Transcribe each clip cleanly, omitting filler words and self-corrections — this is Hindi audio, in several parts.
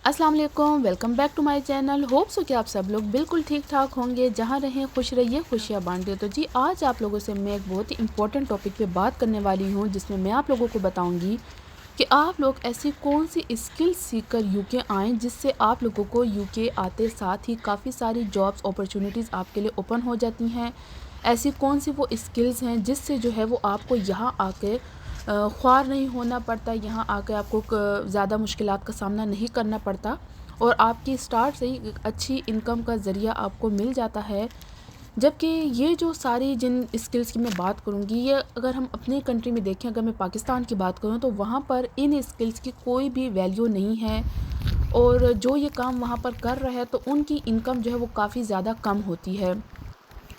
अस्सलाम वालेकुम, welcome back to my channel. Hope so कि आप सब लोग बिल्कुल ठीक ठाक होंगे, जहां रहें खुश रहिए, खुशियां बांटिए। तो जी आज आप लोगों से मैं एक बहुत ही इंपॉर्टेंट टॉपिक पे बात करने वाली हूं, जिसमें मैं आप लोगों को बताऊंगी कि आप लोग ऐसी कौन सी स्किल सीखकर यूके आएँ, जिससे आप लोगों को यूके आते साथ ही काफ़ी सारी जॉब्स अपॉर्चुनिटीज़ आपके लिए ओपन हो जाती हैं। ऐसी कौन सी वो स्किल्स हैं जिससे जो है वो आपको यहाँ आके ख्वार नहीं होना पड़ता, यहाँ आके आपको ज़्यादा मुश्किलात का सामना नहीं करना पड़ता और आपकी स्टार्ट से ही एक अच्छी इनकम का ज़रिया आपको मिल जाता है। जबकि ये जो सारी जिन स्किल्स की मैं बात करूँगी, ये अगर हम अपनी कंट्री में देखें, अगर मैं पाकिस्तान की बात करूँ तो वहाँ पर इन स्किल्स की कोई भी वैल्यू नहीं है और जो ये काम वहाँ पर कर रहा है तो उनकी इनकम जो है वो काफ़ी ज़्यादा कम होती है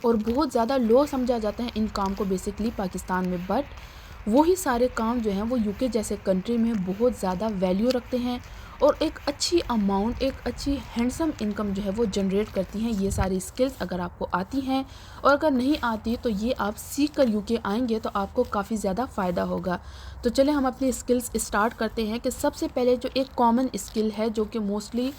और बहुत ज़्यादा लो समझा जाता है इन काम को बेसिकली पाकिस्तान में। बट वही सारे काम जो हैं वो यूके जैसे कंट्री में बहुत ज़्यादा वैल्यू रखते हैं और एक अच्छी अमाउंट, एक अच्छी हैंडसम इनकम जो है वो जनरेट करती हैं ये सारी स्किल्स, अगर आपको आती हैं। और अगर नहीं आती तो ये आप सीख कर यूके आएंगे तो आपको काफ़ी ज़्यादा फ़ायदा होगा। तो चले हम अपनी स्किल्स स्टार्ट करते हैं कि सबसे पहले जो एक कॉमन स्किल है जो कि मोस्टली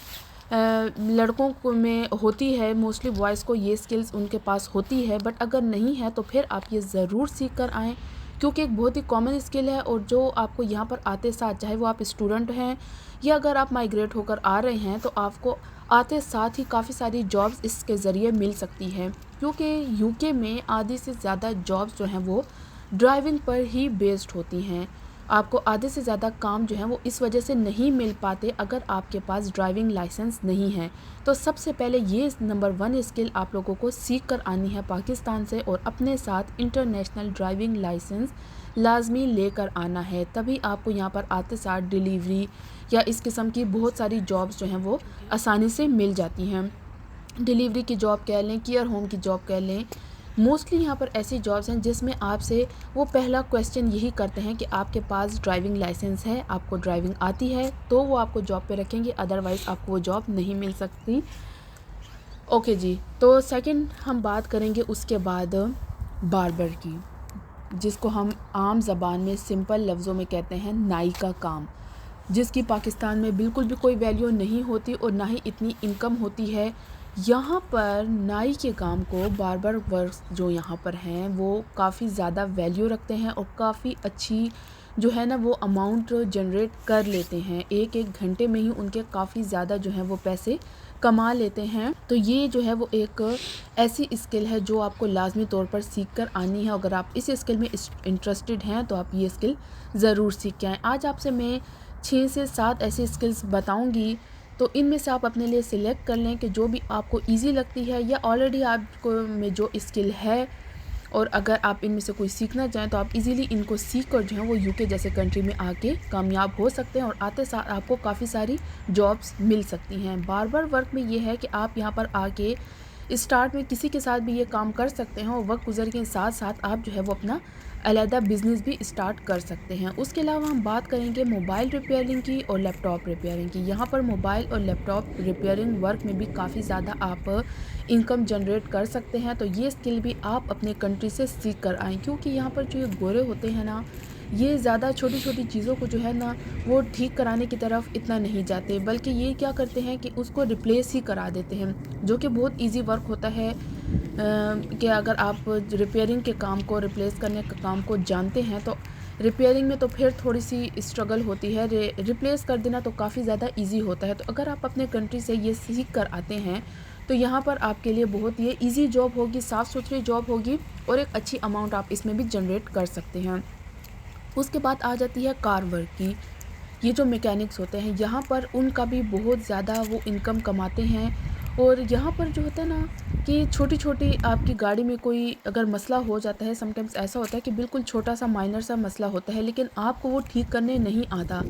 लड़कों को में होती है, मोस्टली बॉयज़ को ये स्किल्स उनके पास होती है, बट अगर नहीं है तो फिर आप ये ज़रूर सीख कर आएँ, क्योंकि एक बहुत ही कॉमन स्किल है और जो आपको यहाँ पर आते साथ, चाहे वो आप स्टूडेंट हैं या अगर आप माइग्रेट होकर आ रहे हैं, तो आपको आते साथ ही काफ़ी सारी जॉब्स इसके ज़रिए मिल सकती हैं। क्योंकि यूके में आधी से ज़्यादा जॉब्स जो हैं वो ड्राइविंग पर ही बेस्ड होती हैं। आपको आधे से ज़्यादा काम जो है वो इस वजह से नहीं मिल पाते अगर आपके पास ड्राइविंग लाइसेंस नहीं है। तो सबसे पहले ये नंबर 1 स्किल आप लोगों को सीख कर आनी है पाकिस्तान से और अपने साथ इंटरनेशनल ड्राइविंग लाइसेंस लाजमी लेकर आना है। तभी आपको यहाँ पर आते साथ डिलीवरी या इस किस्म की बहुत सारी जॉब्स जो हैं वो आसानी से मिल जाती हैं। डिलीवरी की जॉब कह लें, केयर होम की जॉब कह लें, मोस्टली यहाँ पर ऐसी जॉब्स हैं जिसमें आपसे वो पहला क्वेश्चन यही करते हैं कि आपके पास ड्राइविंग लाइसेंस है, आपको ड्राइविंग आती है, तो वो आपको जॉब पे रखेंगे, अदरवाइज़ आपको वो जॉब नहीं मिल सकती। ओके जी, तो सेकंड हम बात करेंगे उसके बाद बार्बर की, जिसको हम आम ज़बान में सिंपल लफ्ज़ों में कहते हैं नाई का काम, जिसकी पाकिस्तान में बिल्कुल भी कोई वैल्यू नहीं होती और ना ही इतनी इनकम होती है। यहाँ पर नाई के काम को, बार्बर वर्क्स जो यहाँ पर हैं वो काफ़ी ज़्यादा वैल्यू रखते हैं और काफ़ी अच्छी जो है ना वो अमाउंट जनरेट कर लेते हैं। एक एक घंटे में ही उनके काफ़ी ज़्यादा जो हैं वो पैसे कमा लेते हैं। तो ये जो है वो एक ऐसी स्किल है जो आपको लाजमी तौर पर सीख कर आनी है। अगर आप इस स्किल में इंटरेस्टेड हैं तो आप ये स्किल ज़रूर सीख के आएँ। आज आपसे मैं 6 से 7 ऐसी स्किल्स बताऊंगी, तो इनमें से आप अपने लिए सिलेक्ट कर लें कि जो भी आपको इजी लगती है या ऑलरेडी आपको में जो स्किल है, और अगर आप इनमें से कोई सीखना चाहें तो आप इजीली इनको सीख कर जो है वो यूके जैसे कंट्री में आके कामयाब हो सकते हैं और आते साथ आपको काफ़ी सारी जॉब्स मिल सकती हैं। बार्बर वर्क में ये है कि आप यहाँ पर आके स्टार्ट में किसी के साथ भी ये काम कर सकते हैं और वक्त गुजर के साथ साथ आप जो है वो अपना अलहदा बिज़नेस भी स्टार्ट कर सकते हैं। उसके अलावा हम बात करेंगे मोबाइल रिपेयरिंग की और लैपटॉप रिपेयरिंग की। यहाँ पर मोबाइल और लैपटॉप रिपेयरिंग वर्क में भी काफ़ी ज़्यादा आप इनकम जनरेट कर सकते हैं। तो ये स्किल भी आप अपने कंट्री से सीख कर आएँ, क्योंकि यहाँ पर जो ये गोरे होते हैं ना, ये ज़्यादा छोटी छोटी चीज़ों को जो है ना वो ठीक कराने की तरफ इतना नहीं जाते, बल्कि ये क्या करते हैं कि उसको रिप्लेस ही करा देते हैं, जो कि बहुत इजी वर्क होता है। कि अगर आप रिपेयरिंग के काम को, रिप्लेस करने के काम को जानते हैं तो रिपेयरिंग में तो फिर थोड़ी सी स्ट्रगल होती है, रिप्लेस कर देना तो काफ़ी ज़्यादा इजी होता है। तो अगर आप अपने कंट्री से ये सीख कर आते हैं तो यहाँ पर आपके लिए बहुत ये इजी जॉब होगी, साफ़ सुथरी जॉब होगी और एक अच्छी अमाउंट आप इसमें भी जनरेट कर सकते हैं। उसके बाद आ जाती है कार वर्क की। ये जो मैकेनिक्स होते हैं यहाँ पर उनका भी बहुत ज़्यादा वो इनकम कमाते हैं। और यहाँ पर जो होता है ना कि छोटी छोटी आपकी गाड़ी में कोई अगर मसला हो जाता है, समटाइम्स ऐसा होता है कि बिल्कुल छोटा सा माइनर सा मसला होता है लेकिन आपको वो ठीक करने नहीं आता,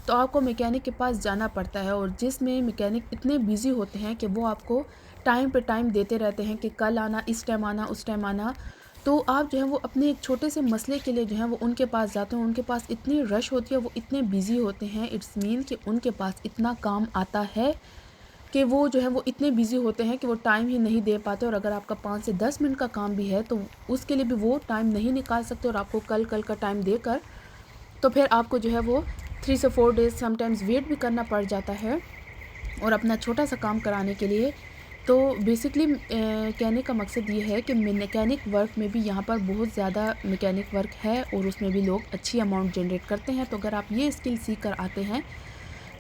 तो आपको मैकेनिक के पास जाना पड़ता है। और जिसमें मैकेनिक इतने बिजी होते हैं कि वो आपको टाइम पे टाइम देते रहते हैं कि कल आना, इस टाइम आना, उस टाइम आना। तो आप जो है वो अपने एक छोटे से मसले के लिए जो है वो उनके पास जाते हैं, उनके पास इतनी रश होती है, वो इतने बिजी होते हैं, इट्स मीन कि उनके पास इतना काम आता है कि वो जो है वो इतने बिजी होते हैं कि वो टाइम ही नहीं दे पाते। और अगर आपका 5 से 10 मिनट का काम भी है तो उसके लिए भी वो टाइम नहीं निकाल सकते और आपको कल कल का टाइम देकर तो फिर आपको जो है वो 3 से 4 डेज़ समटाइम्स वेट भी करना पड़ जाता है। और अपना छोटा सा काम कराने के लिए। तो बेसिकली कहने का मकसद ये है कि मैकेनिक वर्क में भी यहाँ पर बहुत ज़्यादा मैकेनिक वर्क है और उसमें भी लोग अच्छी अमाउंट जनरेट करते हैं। तो अगर आप ये स्किल सीख कर आते हैं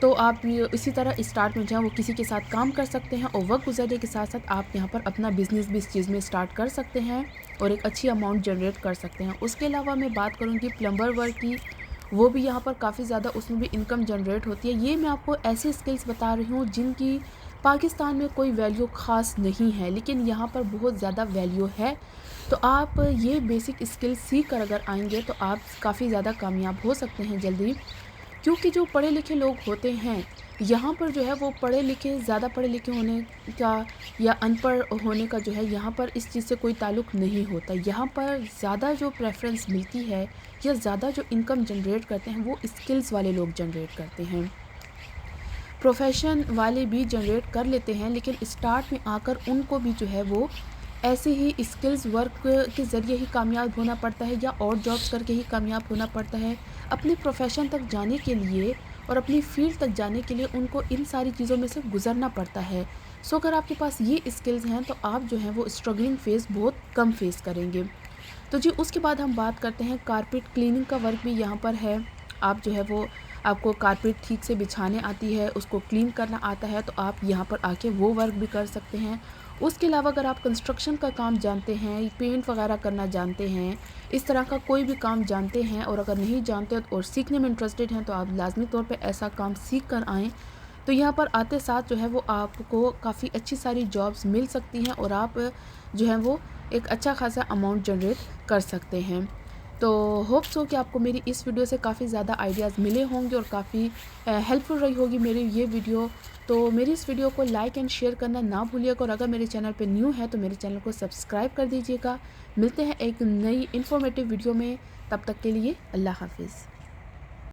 तो आप ये इसी तरह स्टार्ट में जो है वो किसी के साथ काम कर सकते हैं और वक्त गुजरने के साथ साथ आप यहाँ पर अपना बिज़नेस भी इस चीज़ में स्टार्ट कर सकते हैं और एक अच्छी अमाउंट जनरेट कर सकते हैं। उसके अलावा मैं बात करूँगी प्लम्बर वर्क की, वो भी यहाँ पर काफ़ी ज़्यादा उसमें भी इनकम जनरेट होती है। ये मैं आपको ऐसे स्किल्स बता रही हूँ जिनकी पाकिस्तान में कोई वैल्यू ख़ास नहीं है, लेकिन यहाँ पर बहुत ज़्यादा वैल्यू है। तो आप ये बेसिक स्किल सीख कर अगर आएंगे तो आप काफ़ी ज़्यादा कामयाब हो सकते हैं जल्दी। क्योंकि जो पढ़े लिखे लोग होते हैं यहाँ पर जो है वो पढ़े लिखे ज़्यादा पढ़े लिखे होने का या अनपढ़ होने का जो है यहाँ पर इस चीज़ से कोई ताल्लुक़ नहीं होता। यहाँ पर ज़्यादा जो प्रेफरेंस मिलती है या ज़्यादा जो इनकम जनरेट करते हैं वो स्किल्स वाले लोग जनरेट करते हैं। प्रोफेशन वाले भी जनरेट कर लेते हैं, लेकिन स्टार्ट में आकर उनको भी जो है वो ऐसे ही स्किल्स वर्क के ज़रिए ही कामयाब होना पड़ता है या और जॉब्स करके ही कामयाब होना पड़ता है। अपने प्रोफेशन तक जाने के लिए और अपनी फील्ड तक जाने के लिए उनको इन सारी चीज़ों में से गुज़रना पड़ता है। सो अगर आपके पास ये स्किल्स हैं तो आप जो हैं वो स्ट्रगलिंग फ़ेज़ बहुत कम फेस करेंगे। तो जी उसके बाद हम बात करते हैं कारपेट क्लीनिंग का वर्क भी यहाँ पर है। आप जो है वो आपको कारपेट ठीक से बिछाने आती है, उसको क्लीन करना आता है, तो आप यहाँ पर आके वो वर्क भी कर सकते हैं। उसके अलावा अगर आप कंस्ट्रक्शन का काम जानते हैं, पेंट वगैरह करना जानते हैं, इस तरह का कोई भी काम जानते हैं और अगर नहीं जानते और सीखने में इंटरेस्टेड हैं तो आप लाजमी तौर पे ऐसा काम सीख कर आएँ। तो यहाँ पर आते साथ जो है वो आपको काफ़ी अच्छी सारी जॉब्स मिल सकती हैं और आप जो है वो एक अच्छा खासा अमाउंट जनरेट कर सकते हैं। तो होप सो कि आपको मेरी इस वीडियो से काफ़ी ज़्यादा आइडियाज़ मिले होंगे और काफ़ी हेल्पफुल रही होगी मेरी ये वीडियो। तो मेरी इस वीडियो को लाइक एंड शेयर करना ना भूलिएगा और अगर मेरे चैनल पे न्यू है तो मेरे चैनल को सब्सक्राइब कर दीजिएगा। मिलते हैं एक नई इन्फॉर्मेटिव वीडियो में, तब तक के लिए अल्लाह हाफिज़।